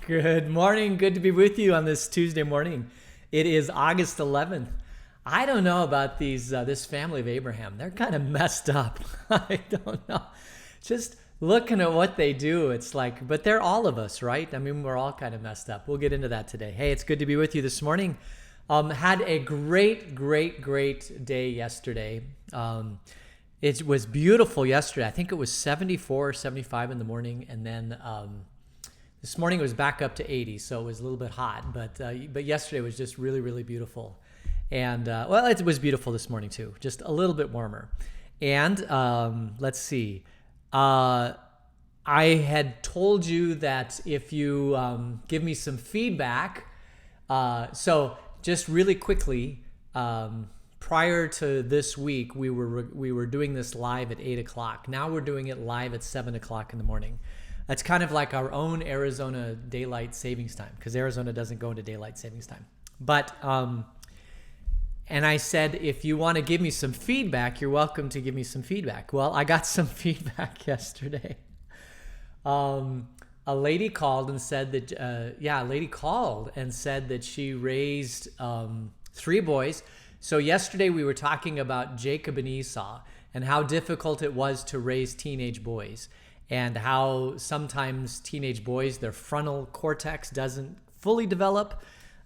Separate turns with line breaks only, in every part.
Good morning. Good to be with you on this Tuesday morning. It is August 11th. I don't know about this family of Abraham. They're kind of messed up. I don't know. Just looking at what they do, it's like, but they're all of us, right? I mean, we're all kind of messed up. We'll get into that today. Hey, it's good to be with you this morning. Had a great day yesterday. It was beautiful yesterday. I think it was 74 or 75 in the morning, and then this morning it was back up to 80, so it was a little bit hot. But yesterday was just really beautiful, and well, it was beautiful this morning too, just a little bit warmer. And let's see, I had told you that if you give me some feedback, so just really quickly. Prior to this week, we were doing this live at 8 o'clock. Now we're doing it live at 7 o'clock in the morning. That's kind of like our own Arizona daylight savings time, because Arizona doesn't go into daylight savings time. But and I said, if you want to give me some feedback, you're welcome to give me some feedback. Well, I got some feedback yesterday. A lady called and said that she raised 3 boys. So yesterday we were talking about Jacob and Esau and how difficult it was to raise teenage boys, and how sometimes teenage boys, their frontal cortex doesn't fully develop.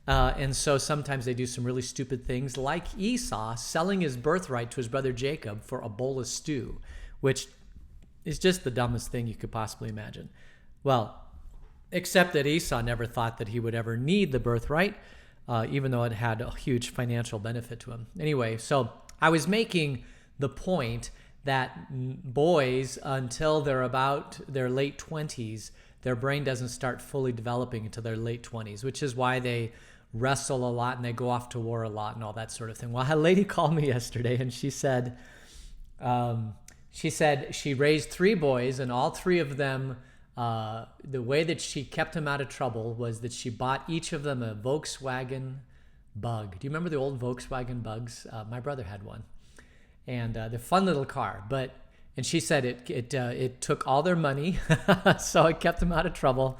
And so sometimes they do some really stupid things, like Esau selling his birthright to his brother Jacob for a bowl of stew, which is just the dumbest thing you could possibly imagine. Well, except that Esau never thought that he would ever need the birthright, even though it had a huge financial benefit to him. Anyway, so I was making the point that boys, until they're about their late 20s, their brain doesn't start fully developing until their late 20s, which is why they wrestle a lot and they go off to war a lot and all that sort of thing. Well, a lady called me yesterday and she said she raised 3 boys, and all 3 of them, the way that she kept them out of trouble was that she bought each of them a Volkswagen Bug. Do you remember the old Volkswagen Bugs? My brother had one, and they're a fun little car. And she said it took all their money, so it kept them out of trouble.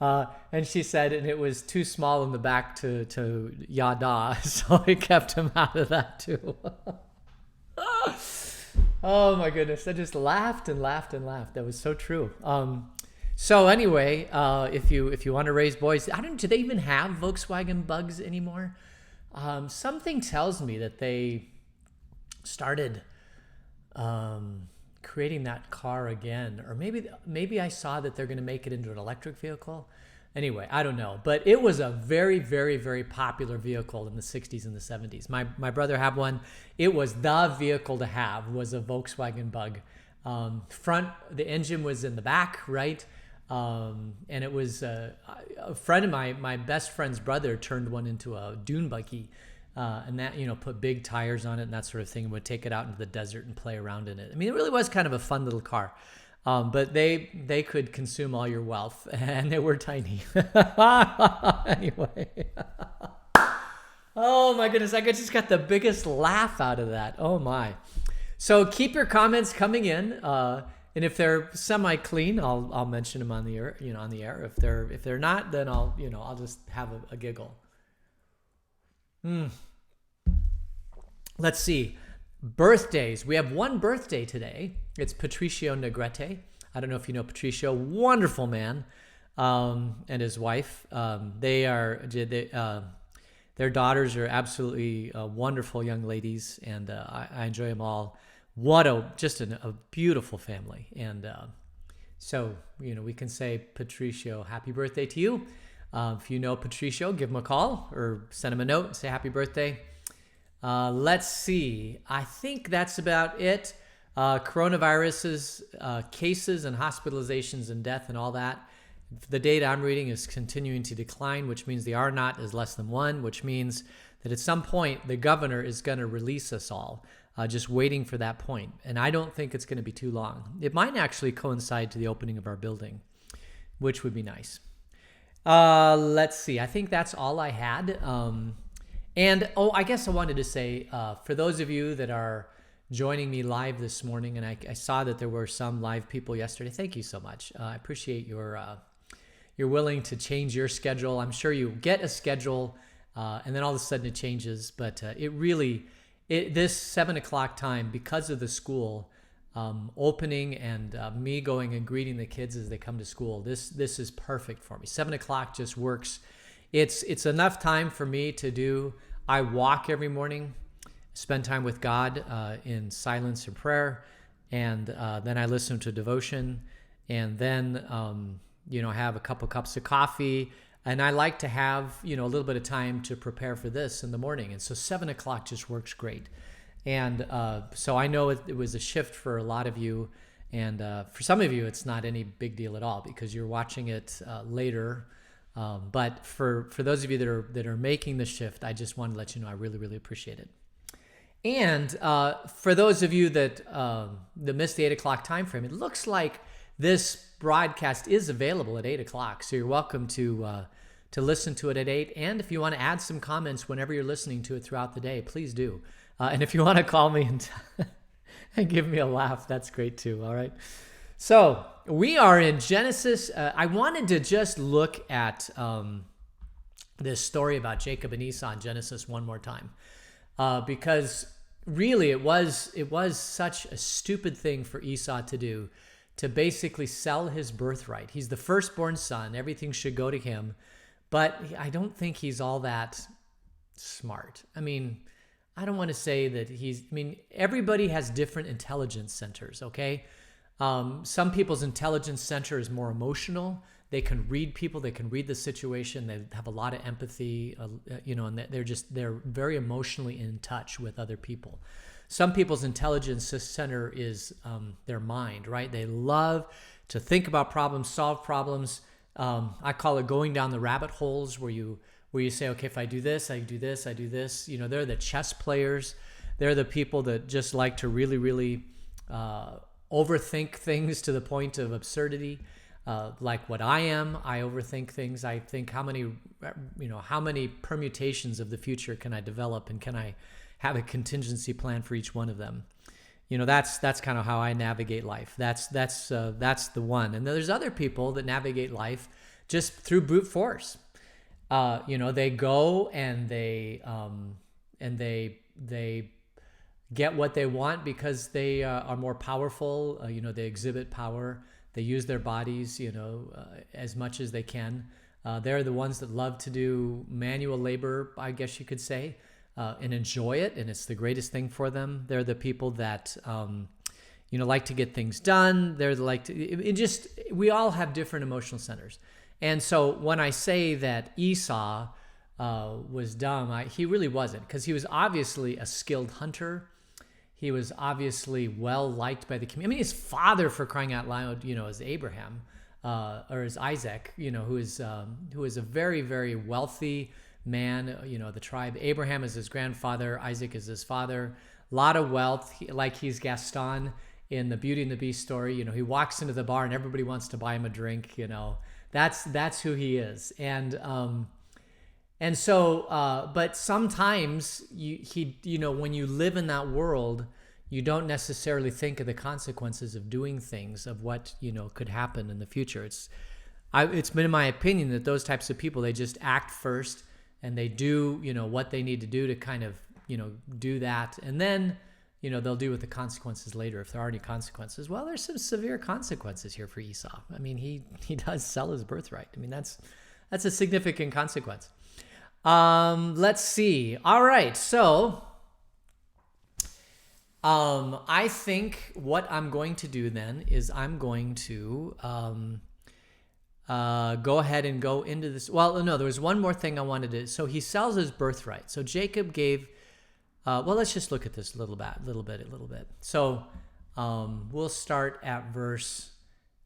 And she said, and it was too small in the back to yada, so it kept them out of that too. Oh my goodness! I just laughed and laughed and laughed. That was so true. So anyway, if you want to raise boys, do they even have Volkswagen Bugs anymore? Something tells me that they started creating that car again, or maybe I saw that they're going to make it into an electric vehicle. Anyway, I don't know, but it was a very popular vehicle in the 60s and the 70s. My brother had one. It was the vehicle to have, was a Volkswagen Bug. The engine was in the back, right? And it was a friend of my best friend's brother turned one into a dune buggy, and that, put big tires on it and that sort of thing, and would take it out into the desert and play around in it. I mean, it really was kind of a fun little car. But they could consume all your wealth, and they were tiny. Anyway. Oh my goodness, I just got the biggest laugh out of that. Oh my. So keep your comments coming in, and if they're semi-clean, I'll mention them on the air. On the air. If they're not, then I'll just have a giggle. Let's see. Birthdays. We have one birthday today. It's Patricio Negrete. I don't know if you know Patricio. Wonderful man, and his wife. Their daughters are absolutely wonderful young ladies, and I enjoy them all. What a beautiful family. And so we can say, Patricio, happy birthday to you. If you know Patricio, give him a call or send him a note and say happy birthday. Let's see. I think that's about it. Coronavirus's cases and hospitalizations and death and all that. The data I'm reading is continuing to decline, which means the R0 is less than 1, which means that at some point the governor is going to release us all. Just waiting for that point. And I don't think it's going to be too long. It might actually coincide to the opening of our building, which would be nice. Let's see. I think that's all I had. I guess I wanted to say, for those of you that are joining me live this morning, and I saw that there were some live people yesterday. Thank you so much. I appreciate you're willing to change your schedule. I'm sure you get a schedule, and then all of a sudden it changes. But this 7 o'clock time, because of the school opening and me going and greeting the kids as they come to school, this is perfect for me. 7 o'clock just works. It's enough time for me to do. I walk every morning, spend time with God in silence and prayer, and then I listen to devotion, and then have a couple cups of coffee, and I like to have a little bit of time to prepare for this in the morning, and so 7 o'clock just works great. And so I know it was a shift for a lot of you, and for some of you it's not any big deal at all because you're watching it later. But for those of you that are making the shift, I just want to let you know I really, really appreciate it. And for those of you that missed the 8 o'clock time frame, it looks like this broadcast is available at 8 o'clock. So you're welcome to listen to it at 8. And if you want to add some comments whenever you're listening to it throughout the day, please do. And if you want to call me and give me a laugh, that's great too. All right. So we are in Genesis. I wanted to just look at this story about Jacob and Esau in Genesis one more time, because really it was such a stupid thing for Esau to do, to basically sell his birthright. He's the firstborn son. Everything should go to him. But I don't think he's all that smart. I mean, I don't want to say that everybody has different intelligence centers, okay? Some people's intelligence center is more emotional. They can read people. They can read the situation. They have a lot of empathy, and they're very emotionally in touch with other people. Some people's intelligence center is their mind, right? They love to think about problems, solve problems. I call it going down the rabbit holes where you say, okay, if I do this, I do this, I do this. They're the chess players. They're the people that just like to really, really overthink things to the point of absurdity. Like what I am, I overthink things. I think how many permutations of the future can I develop, and can I have a contingency plan for each one of them? That's kind of how I navigate life. That's the one. And there's other people that navigate life just through brute force. They go and they get what they want because they are more powerful. They exhibit power. They use their bodies, as much as they can. They're the ones that love to do manual labor, I guess you could say, and enjoy it, and it's the greatest thing for them. They're the people that like to get things done. We all have different emotional centers. And so when I say that Esau was dumb, he really wasn't, because he was obviously a skilled hunter. He was obviously well liked by the community. His father, for crying out loud, is Abraham, or is Isaac, who is a very, very wealthy man. The tribe. Abraham is his grandfather. Isaac is his father. A lot of wealth. He's Gaston in the Beauty and the Beast story. He walks into the bar and everybody wants to buy him a drink. That's who he is. And so, but sometimes when you live in that world, you don't necessarily think of the consequences of doing things, of what, could happen in the future. It's been my opinion that those types of people, they just act first and they do, what they need to do to kind of, do that. And then, they'll deal with the consequences later. If there are any consequences, well, there's some severe consequences here for Esau. I mean, he does sell his birthright. I mean, that's a significant consequence. Let's see. All right. So, I think what I'm going to do then is I'm going to, go ahead and go into this. Well, no, there was one more thing I wanted to. So he sells his birthright. So Jacob gave, let's just look at this a little bit. So, we'll start at verse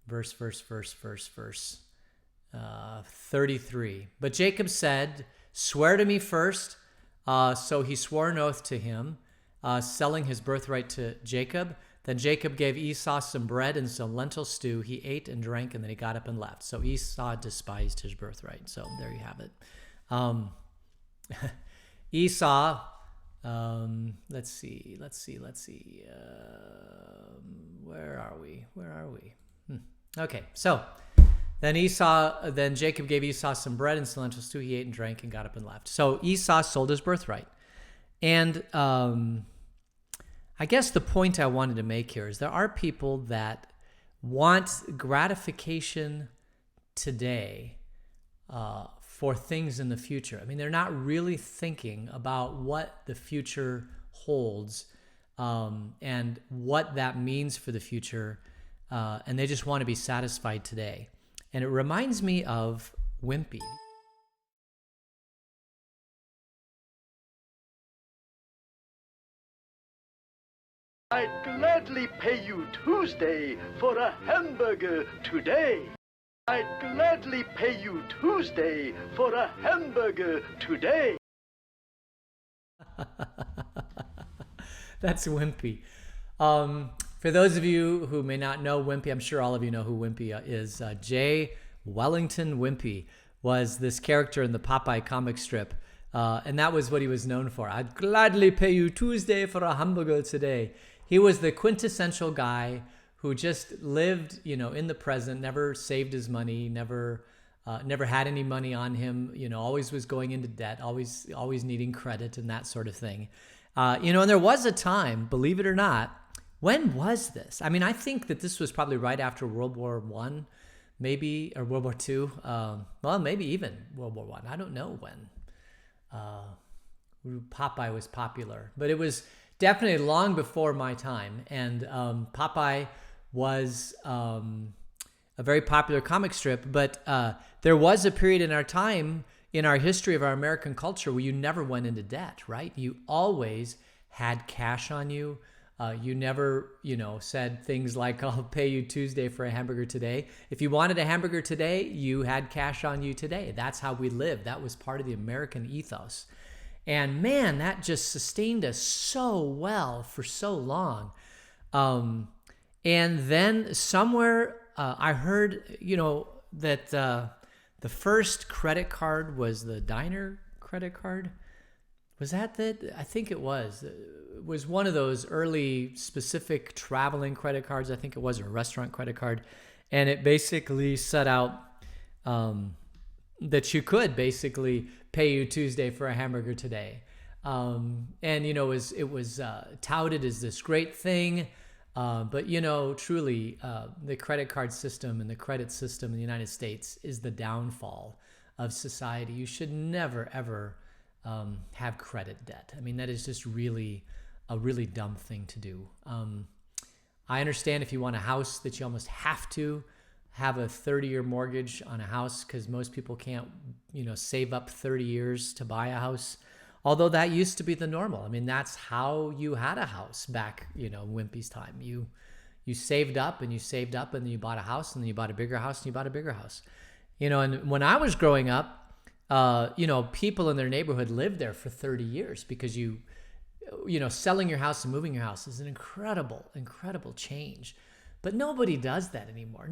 33. But Jacob said, "Swear to me first." So he swore an oath to him, selling his birthright to Jacob. Then Jacob gave Esau some bread and some lentil stew. He ate and drank, and then he got up and left. So Esau despised his birthright. So there you have it. Esau, let's see. Where are we? Okay, so Then Jacob gave Esau some bread and some lentils too. He ate and drank and got up and left. So Esau sold his birthright. And I guess the point I wanted to make here is there are people that want gratification today for things in the future. I mean, they're not really thinking about what the future holds and what that means for the future, and they just want to be satisfied today. And it reminds me of Wimpy.
I'd gladly pay you Tuesday for a hamburger today. I'd gladly pay you Tuesday for a hamburger today.
That's Wimpy. For those of you who may not know Wimpy, I'm sure all of you know who Wimpy is. J. Wellington Wimpy was this character in the Popeye comic strip, and that was what he was known for. I'd gladly pay you Tuesday for a hamburger today. He was the quintessential guy who just lived, in the present, never saved his money, never had any money on him, always was going into debt, always needing credit and that sort of thing. And there was a time, believe it or not, when was this? I mean, I think that this was probably right after World War I, maybe, or World War II. Well, maybe even World War I. I don't know when Popeye was popular, but it was definitely long before my time. And Popeye was a very popular comic strip, but there was a period in our time, in our history of our American culture, where you never went into debt, right? You always had cash on you. You never, said things like, I'll pay you Tuesday for a hamburger today. If you wanted a hamburger today, you had cash on you today. That's how we lived. That was part of the American ethos. And man, that just sustained us so well for so long. And then somewhere I heard, that the first credit card was the diner credit card. Was that? I think it was. It was one of those early specific traveling credit cards. I think it was a restaurant credit card. And it basically set out that you could basically pay you Tuesday for a hamburger today. And, it was touted as this great thing. But, truly, the credit card system and the credit system in the United States is the downfall of society. You should never, ever have credit debt. I mean, that is just really a really dumb thing to do. I understand if you want a house that you almost have to have a 30-year mortgage on a house because most people can't, save up 30 years to buy a house. Although that used to be the normal. I mean, that's how you had a house back, Wimpy's time. You saved up and you saved up and then you bought a house and then you bought a bigger house and you bought a bigger house. And when I was growing up, people in their neighborhood lived there for 30 years because selling your house and moving your house is an incredible, incredible change. But nobody does that anymore.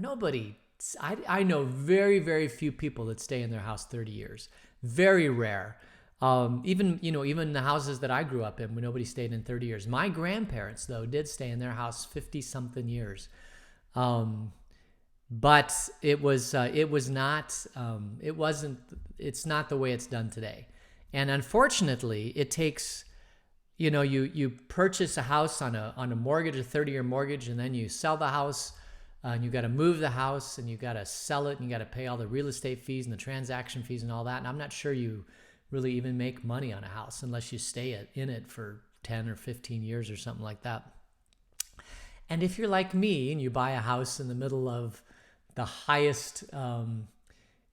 I know very, very few people that stay in their house 30 years. Very rare. Even the houses that I grew up in, nobody stayed in 30 years. My grandparents, though, did stay in their house 50-something years. But it's not the way it's done today. And unfortunately, it takes, you purchase a house on a mortgage, a 30-year mortgage, and then you sell the house, and you got to move the house, and you got to sell it, and you got to pay all the real estate fees and the transaction fees and all that. And I'm not sure you really even make money on a house unless you stay in it for 10 or 15 years or something like that. And if you're like me and you buy a house in the middle of the highest,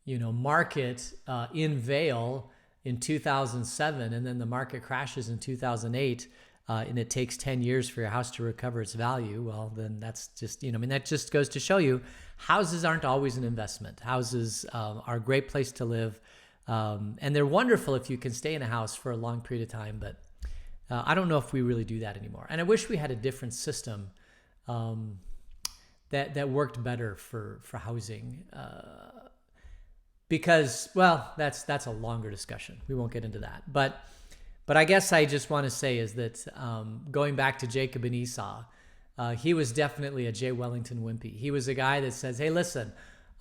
market in Vail in 2007, and then the market crashes in 2008, and it takes 10 years for your house to recover its value, well, then that's just, that just goes to show you houses aren't always an investment. Houses are a great place to live. And they're wonderful if you can stay in a house for a long period of time, but I don't know if we really do that anymore. And I wish we had a different system that worked better for housing, because, well, that's a longer discussion. We won't get into that. But I guess I just want to say is that going back to Jacob and Esau, he was definitely a J. Wellington Wimpy. He was a guy that says, hey, listen,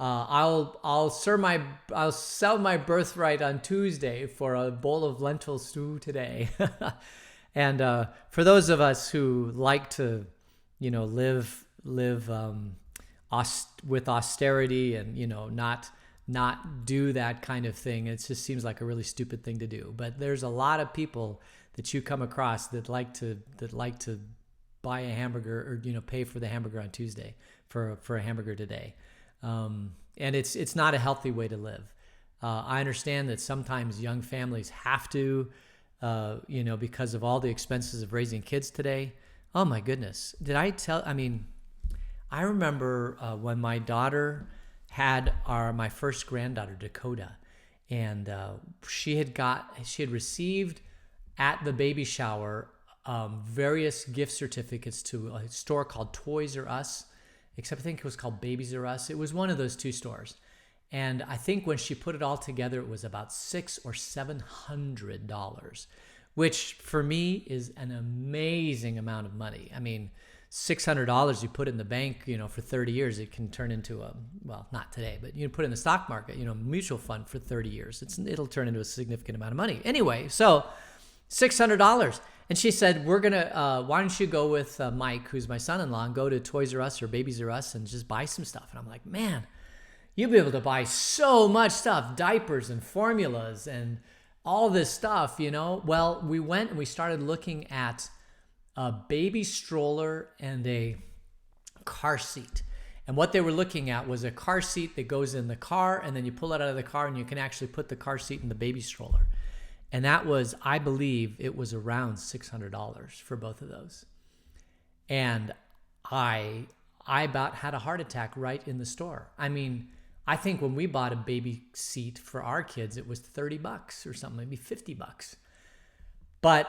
I'll sell my birthright on Tuesday for a bowl of lentil stew today. And for those of us who like to, live with austerity and not do that kind of thing, it just seems like a really stupid thing to do. But there's a lot of people that you come across that like to buy a hamburger or pay for the hamburger on Tuesday for a hamburger today. And it's not a healthy way to live. I understand that sometimes young families have to, because of all the expenses of raising kids today. Oh my goodness. I remember when my daughter had my first granddaughter, Dakota, and she had received at the baby shower various gift certificates to a store called Toys R Us, except I think it was called Babies R Us. It was one of those two stores. And I think when she put it all together, it was about $600 or $700, which for me is an amazing amount of money. $600, you put it in the bank, for 30 years, it can turn into not today, but you put it in the stock market, mutual fund for 30 years. It'll turn into a significant amount of money. Anyway, so $600. And she said, why don't you go with Mike, who's my son-in-law, and go to Toys R Us or Babies R Us and just buy some stuff. And I'm like, man, you'll be able to buy so much stuff, diapers and formulas and all this stuff, Well, we went and we started looking at a baby stroller and a car seat. And what they were looking at was a car seat that goes in the car, and then you pull it out of the car and you can actually put the car seat in the baby stroller. And that was, I believe, it was around $600 for both of those. And I about had a heart attack right in the store. I think when we bought a baby seat for our kids, it was $30 or something, maybe $50. But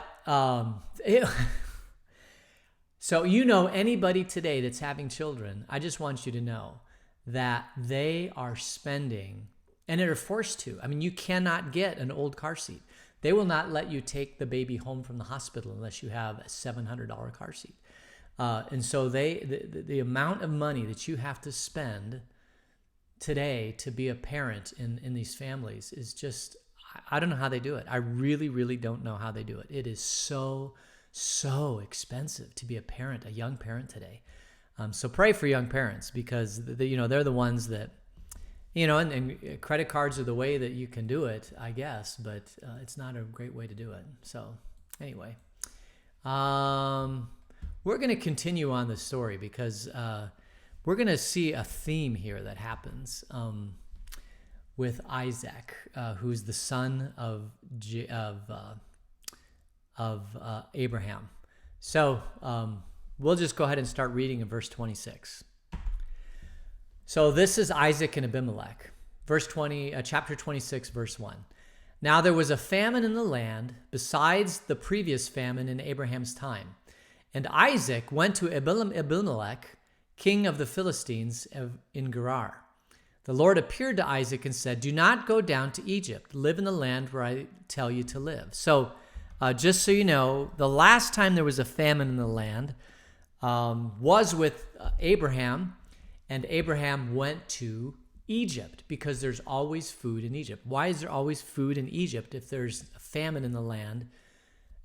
so anybody today that's having children, I just want you to know that they are spending, and they're forced to. You cannot get an old car seat. They will not let you take the baby home from the hospital unless you have a $700 car seat. And so the amount of money that you have to spend today to be a parent in these families is just, I don't know how they do it. I really, really don't know how they do it. It is so expensive to be a young parent today. So pray for young parents, because they're the ones that, and credit cards are the way that you can do it, I guess, but it's not a great way to do it. So anyway, we're going to continue on the story because we're going to see a theme here that happens with Isaac, who's the son of Abraham. So we'll just go ahead and start reading in verse 26. So this is Isaac and Abimelech. Chapter 26, verse 1. Now there was a famine in the land besides the previous famine in Abraham's time. And Isaac went to Abimelech, king of the Philistines in Gerar. The Lord appeared to Isaac and said, "Do not go down to Egypt. Live in the land where I tell you to live." So just so you know, the last time there was a famine in the land was with Abraham, and Abraham went to Egypt because there's always food in Egypt. Why is there always food in Egypt if there's a famine in the land?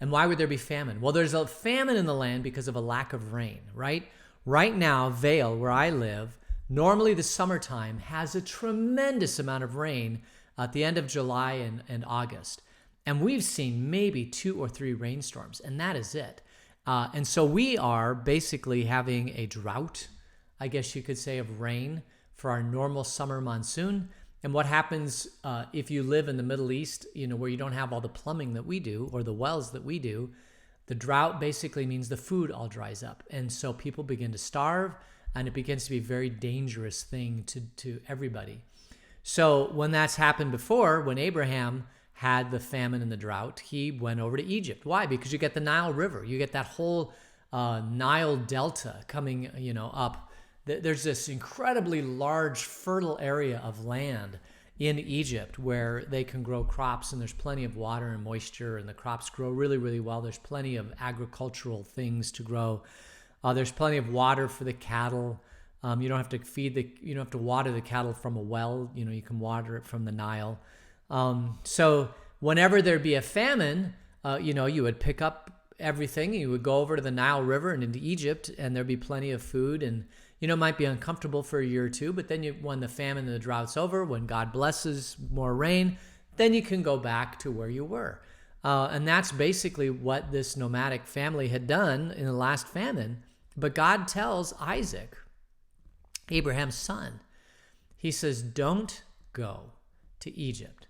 And why would there be famine? Well, there's a famine in the land because of a lack of rain, right? Right now, Vale, where I live, normally the summertime has a tremendous amount of rain at the end of July and August. And we've seen maybe 2 or 3 rainstorms, and that is it. And so we are basically having a drought, I guess you could say, of rain for our normal summer monsoon. And what happens if you live in the Middle East, where you don't have all the plumbing that we do or the wells that we do, the drought basically means the food all dries up. And so people begin to starve, and it begins to be a very dangerous thing to everybody. So when that's happened before, when Abraham had the famine and the drought, he went over to Egypt. Why? Because you get the Nile River. You get that whole Nile Delta coming, up. There's this incredibly large, fertile area of land in Egypt where they can grow crops, and there's plenty of water and moisture, and the crops grow really, really well. There's plenty of agricultural things to grow. There's plenty of water for the cattle. You don't have to you don't have to water the cattle from a well. You can water it from the Nile. So whenever there'd be a famine, you would pick up everything. You would go over to the Nile River and into Egypt, and there'd be plenty of food. And, it might be uncomfortable for a year or two, but then when the famine and the drought's over, when God blesses more rain, then you can go back to where you were. And that's basically what this nomadic family had done in the last famine. But God tells Isaac, Abraham's son, he says, don't go to Egypt.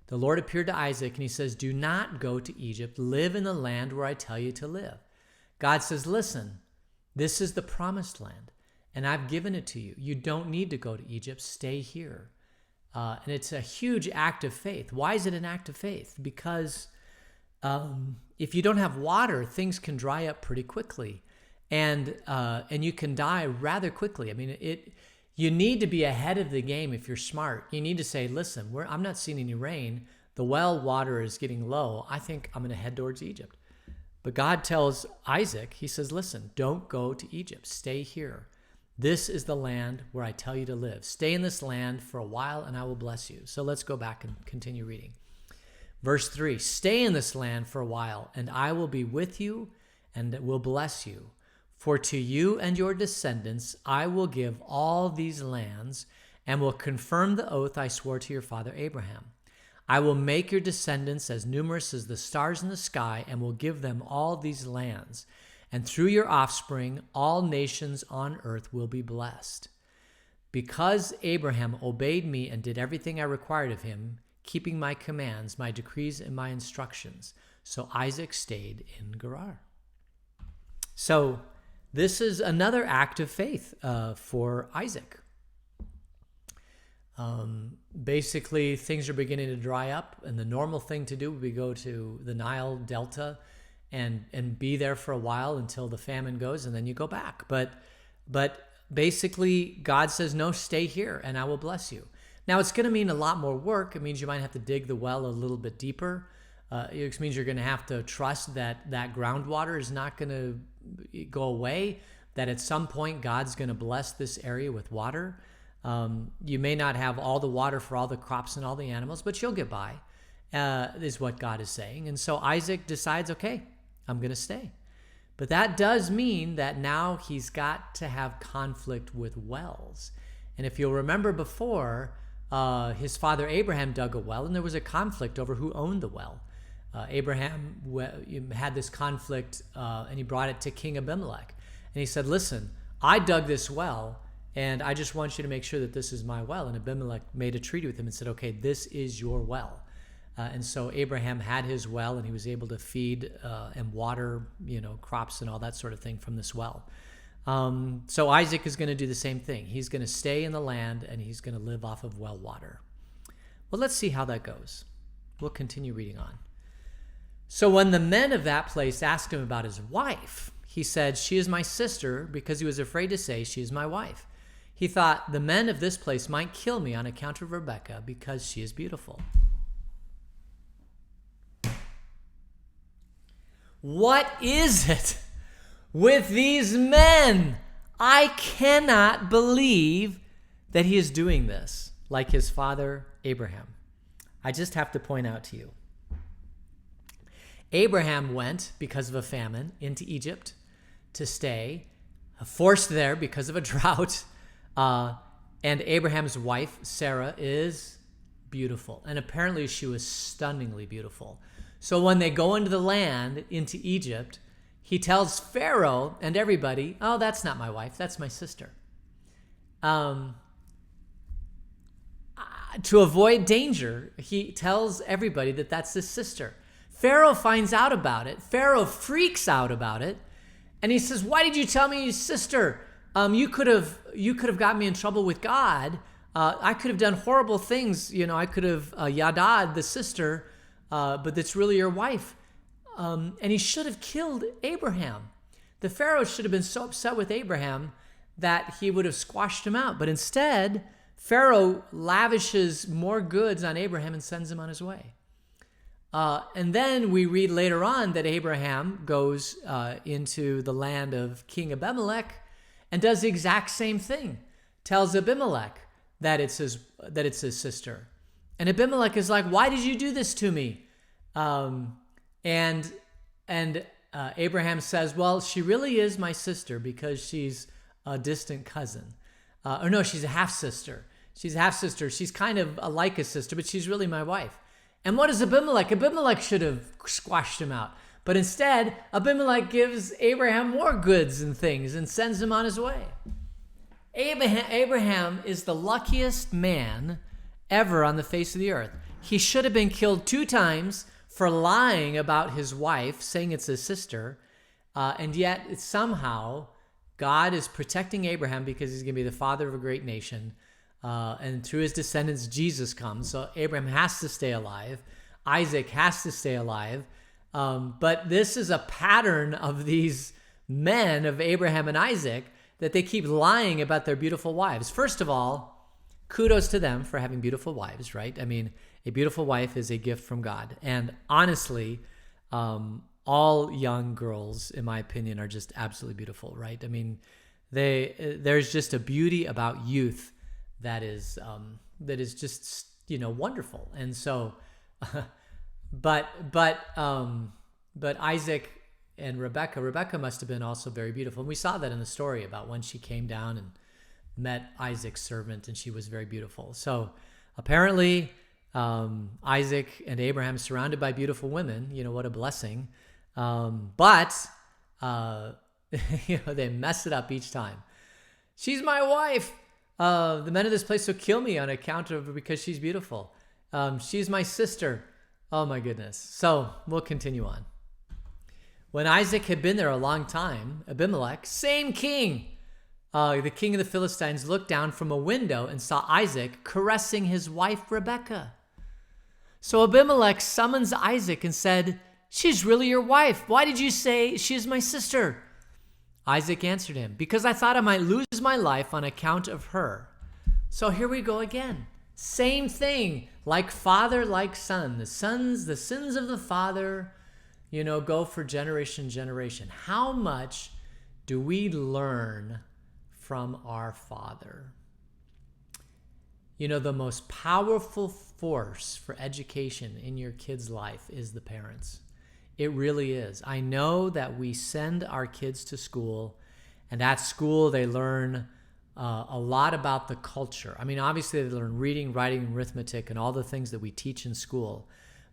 The Lord appeared to Isaac and he says, do not go to Egypt. Live in the land where I tell you to live. God says, listen, this is the promised land and I've given it to you. You don't need to go to Egypt. Stay here. And it's a huge act of faith. Why is it an act of faith? Because if you don't have water, things can dry up pretty quickly, and you can die rather quickly. I mean, you need to be ahead of the game if you're smart. You need to say, listen, I'm not seeing any rain. The well water is getting low. I think I'm going to head towards Egypt. But God tells Isaac, he says, listen, don't go to Egypt. Stay here. This is the land where I tell you to live. Stay in this land for a while and I will bless you. So let's go back and continue reading. Verse 3, stay in this land for a while and I will be with you and will bless you. For to you and your descendants I will give all these lands and will confirm the oath I swore to your father Abraham. I will make your descendants as numerous as the stars in the sky and will give them all these lands. And through your offspring, all nations on earth will be blessed. Because Abraham obeyed me and did everything I required of him, keeping my commands, my decrees, and my instructions. So Isaac stayed in Gerar. So this is another act of faith for Isaac. Basically, things are beginning to dry up, and the normal thing to do would be go to the Nile Delta and be there for a while until the famine goes, and then you go back. But basically, God says, no, stay here, and I will bless you. Now, it's going to mean a lot more work. It means you might have to dig the well a little bit deeper. It means you're going to have to trust that groundwater is not going to go away, that at some point God's going to bless this area with water. You may not have all the water for all the crops and all the animals, but you'll get by, is what God is saying. And so Isaac decides, okay, I'm going to stay. But that does mean that now he's got to have conflict with wells. And if you'll remember before, his father Abraham dug a well, and there was a conflict over who owned the well. Abraham had this conflict, and he brought it to King Abimelech. And he said, listen, I dug this well, and I just want you to make sure that this is my well. And Abimelech made a treaty with him and said, okay, this is your well. And so Abraham had his well, and he was able to feed and water, crops and all that sort of thing from this well. So Isaac is going to do the same thing. He's going to stay in the land, and he's going to live off of well water. Well, let's see how that goes. We'll continue reading on. So when the men of that place asked him about his wife, he said, she is my sister, because he was afraid to say she is my wife. He thought, the men of this place might kill me on account of Rebekah, because she is beautiful. What is it with these men? I cannot believe that he is doing this like his father Abraham. I just have to point out to you. Abraham went, because of a famine, into Egypt to stay, forced there because of a drought. And Abraham's wife, Sarah, is beautiful. And apparently she was stunningly beautiful. So when they go into the land, into Egypt, he tells Pharaoh and everybody, oh, that's not my wife, that's my sister. To avoid danger, he tells everybody that that's his sister. Pharaoh finds out about it. Pharaoh freaks out about it. And he says, why did you tell me your sister? You could have got me in trouble with God. I could have done horrible things. I could have yadad the sister, but that's really your wife. And he should have killed Abraham. The Pharaoh should have been so upset with Abraham that he would have squashed him out. But instead, Pharaoh lavishes more goods on Abraham and sends him on his way. And then we read later on that Abraham goes into the land of King Abimelech, and does the exact same thing. Tells Abimelech that it's his sister. And Abimelech is like, why did you do this to me? And Abraham says, well, she really is my sister because she's a distant cousin. Or no, she's a half-sister. She's a half-sister. She's kind of like a sister, but she's really my wife. And what does Abimelech? Abimelech should have squashed him out. But instead, Abimelech gives Abraham more goods and things and sends him on his way. Abraham is the luckiest man ever on the face of the earth. He should have been killed 2 times for lying about his wife, saying it's his sister. And yet, somehow, God is protecting Abraham because he's going to be the father of a great nation. And through his descendants, Jesus comes. So Abraham has to stay alive. Isaac has to stay alive. But this is a pattern of these men of Abraham and Isaac that they keep lying about their beautiful wives. First of all, kudos to them for having beautiful wives, right? I mean, a beautiful wife is a gift from God. And honestly, all young girls, in my opinion, are just absolutely beautiful, right? I mean, there's just a beauty about youth that is just, wonderful. And so, but Isaac and Rebecca must have been also very beautiful. And we saw that in the story about when she came down and met Isaac's servant, and she was very beautiful. So apparently, Isaac and Abraham surrounded by beautiful women, what a blessing. But they mess it up each time. She's my wife. The men of this place will kill me on account of her because she's beautiful. She's my sister. Oh my goodness. So we'll continue on. When Isaac had been there a long time, Abimelech, same king, the king of the Philistines, looked down from a window and saw Isaac caressing his wife Rebekah. So Abimelech summons Isaac and said, "She's really your wife. Why did you say she is my sister?" Isaac answered him, "Because I thought I might lose my life on account of her." So here we go again. Same thing, like father, like son. The sins of the father, go for generation to generation. How much do we learn from our Father? The most powerful force for education in your kid's life is the parents. It really is. I know that we send our kids to school, and at school they learn a lot about the culture. I mean, obviously they learn reading, writing, arithmetic, and all the things that we teach in school.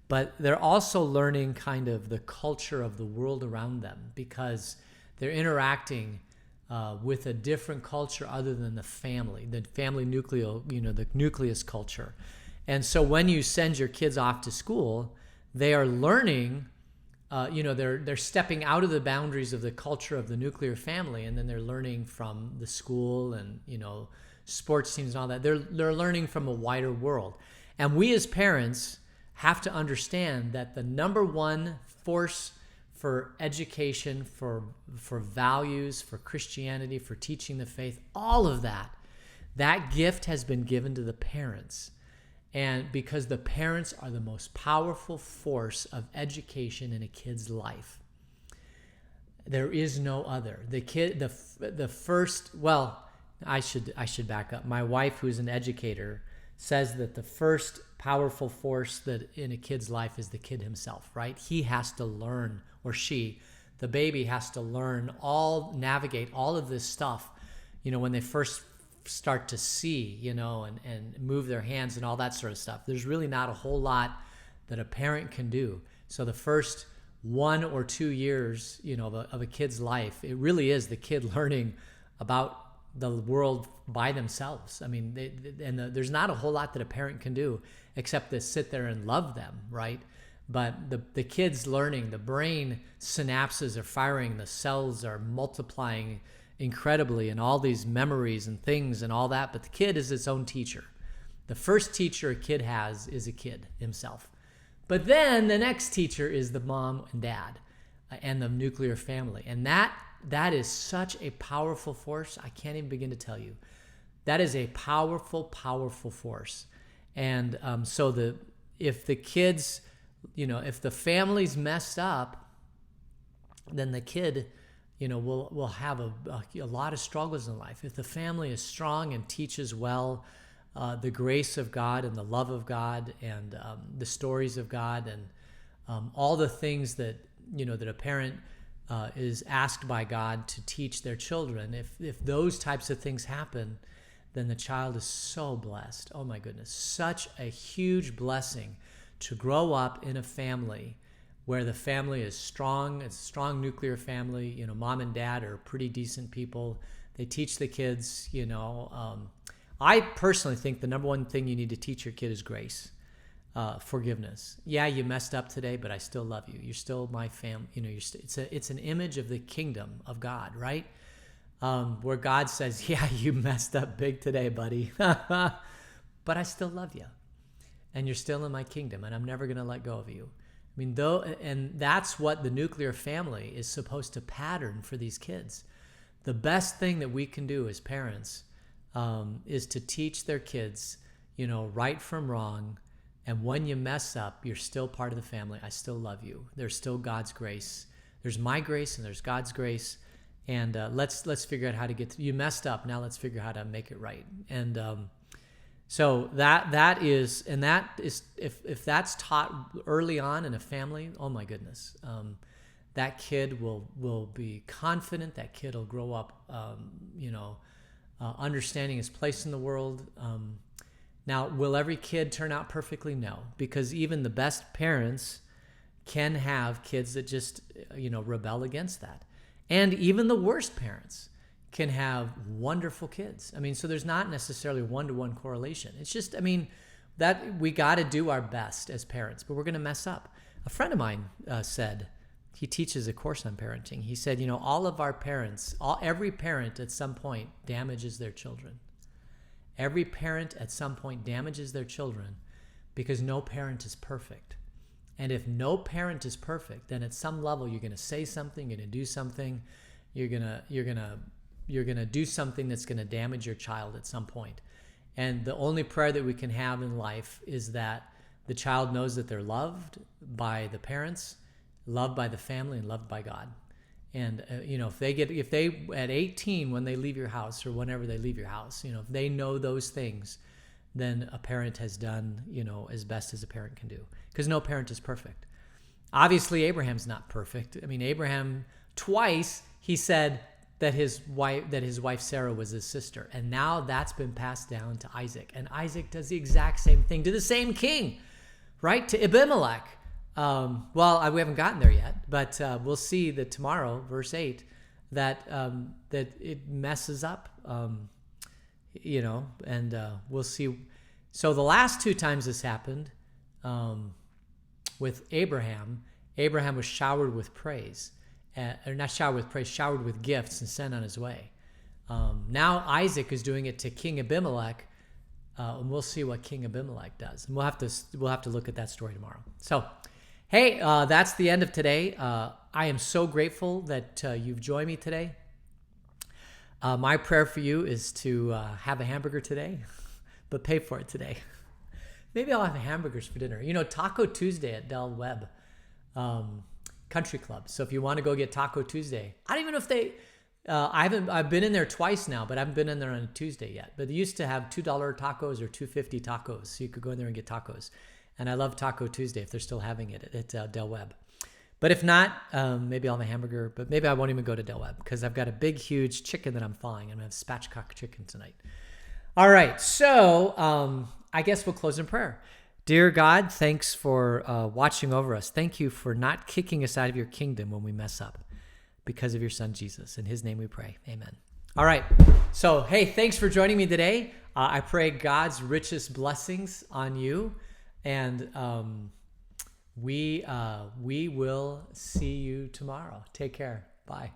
But they're also learning kind of the culture of the world around them because they're interacting with a different culture other than the family nucleus, the nucleus culture. And so when you send your kids off to school, they are learning, they're stepping out of the boundaries of the culture of the nuclear family, and then they're learning from the school and, sports teams and all that. They're learning from a wider world. And we as parents have to understand that the number one force for education, for values, for Christianity, for teaching the faith, all of that gift has been given to the parents. And because the parents are the most powerful force of education in a kid's life. There is no other. I should back up. My wife, who's an educator, says that the first powerful force that in a kid's life is the kid himself, right? He has to learn, or she, the baby has to learn navigate all of this stuff, when they first start to see, and move their hands and all that sort of stuff. There's really not a whole lot that a parent can do. So the first 1 or 2 years, of a kid's life, it really is the kid learning about the world by themselves. I mean, there's not a whole lot that a parent can do except to sit there and love them, right? But the kid's learning, the brain synapses are firing, the cells are multiplying incredibly, and all these memories and things and all that. But the kid is its own teacher. The first teacher a kid has is a kid himself. But then the next teacher is the mom and dad and the nuclear family. And that is such a powerful force. I can't even begin to tell you. That is a powerful, powerful force. And if the kids, if the family's messed up, then the kid, we'll have a lot of struggles in life. If the family is strong and teaches well the grace of God and the love of God and the stories of God and all the things that that a parent is asked by God to teach their children, if those types of things happen, then the child is so blessed. Oh my goodness, such a huge blessing to grow up in a family where the family is strong. It's a strong nuclear family. Mom and dad are pretty decent people. They teach the kids, I personally think the number one thing you need to teach your kid is grace, forgiveness. Yeah, you messed up today, but I still love you. You're still my family. It's an image of the kingdom of God, right? Where God says, yeah, you messed up big today, buddy, but I still love you. And you're still in my kingdom, and I'm never going to let go of you. And that's what the nuclear family is supposed to pattern for these kids. The best thing that we can do as parents is to teach their kids, right from wrong. And when you mess up, you're still part of the family. I still love you. There's still God's grace. There's my grace and there's God's grace. And let's figure out how to you messed up. Now let's figure out how to make it right. And so that is if that's taught early on in a family, oh my goodness, that kid will be confident. That kid will grow up, understanding his place in the world. Now, will every kid turn out perfectly? No, because even the best parents can have kids that just rebel against that. And even the worst parents can have wonderful kids. So there's not necessarily one-to-one correlation. It's just, that we got to do our best as parents, but we're going to mess up. A friend of mine said, he teaches a course on parenting. He said, all of our parents, every parent at some point damages their children. Every parent at some point damages their children because no parent is perfect. And if no parent is perfect, then at some level you're going to say something, you're going to do something, you're going to do something that's going to damage your child at some point. And the only prayer that we can have in life is that the child knows that they're loved by the parents, loved by the family, and loved by God. And if they at 18 when they leave your house or whenever they leave your house, if they know those things, then a parent has done as best as a parent can do, because no parent is perfect. Obviously, Abraham's not perfect. Abraham, twice he said that his wife Sarah was his sister, and now that's been passed down to Isaac, and Isaac does the exact same thing to the same king, right? To Abimelech. We haven't gotten there yet, but we'll see that tomorrow, verse 8, that it messes up, and we'll see. So the last two times this happened with Abraham was showered with praise, or not showered with praise, showered with gifts and sent on his way. Now Isaac is doing it to King Abimelech, and we'll see what King Abimelech does. And we'll have to look at that story tomorrow. So, hey, that's the end of today. I am so grateful that you've joined me today. My prayer for you is to have a hamburger today, but pay for it today. Maybe I'll have hamburgers for dinner. Taco Tuesday at Del Webb Country Club. So if you want to go get Taco Tuesday, I don't even know if they. I've been in there twice now, but I haven't been in there on a Tuesday yet. But they used to have $2 tacos or $2.50 tacos, so you could go in there and get tacos. And I love Taco Tuesday if they're still having it at Del Webb. But if not, maybe I'll have a hamburger, but maybe I won't even go to Del Webb because I've got a big, huge chicken that I'm thawing. I'm going to have spatchcock chicken tonight. All right, so I guess we'll close in prayer. Dear God, thanks for watching over us. Thank you for not kicking us out of your kingdom when we mess up because of your son, Jesus. In his name we pray. Amen. All right, so hey, thanks for joining me today. I pray God's richest blessings on you. And we will see you tomorrow. Take care. Bye.